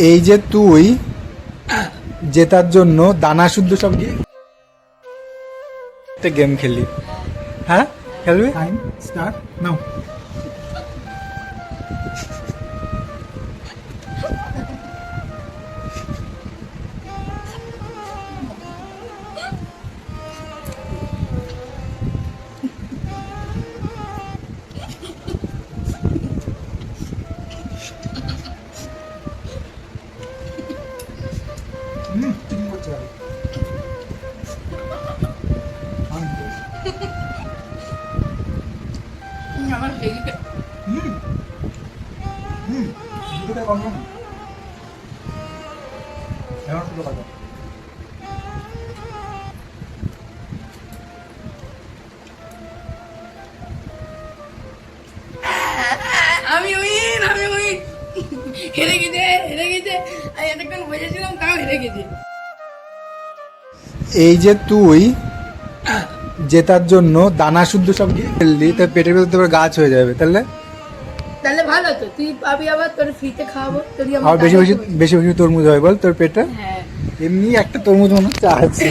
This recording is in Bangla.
এই যে তুই জেতার জন্য দানা শুদ্ধ সব গেম খেলি, হ্যাঁ খেলবি? Time start now. চিনি করতে হবে। আমার হেরিকে দুটোটা কম না এখন শুরু করো। আমি হেরে গেছে আমি এতক্ষণ বসেছিলাম তাও হেরে গেছে। এই যে তুই জেতার জন্য দানা শুদ্ধ সব খেললি, তার পেটের ভেতর তোর গাছ হয়ে যাবে, তাহলে তাহলে ভালো তো, তুই পাবি আবার, তোর ফ্রিতে খাওয়াবো, তোর আর বেশি বেশি বেশি বেশি তরমুজ হয় বল তোর পেটে। হ্যাঁ এমনি একটা তরমুজ মনে হচ্ছে আছে।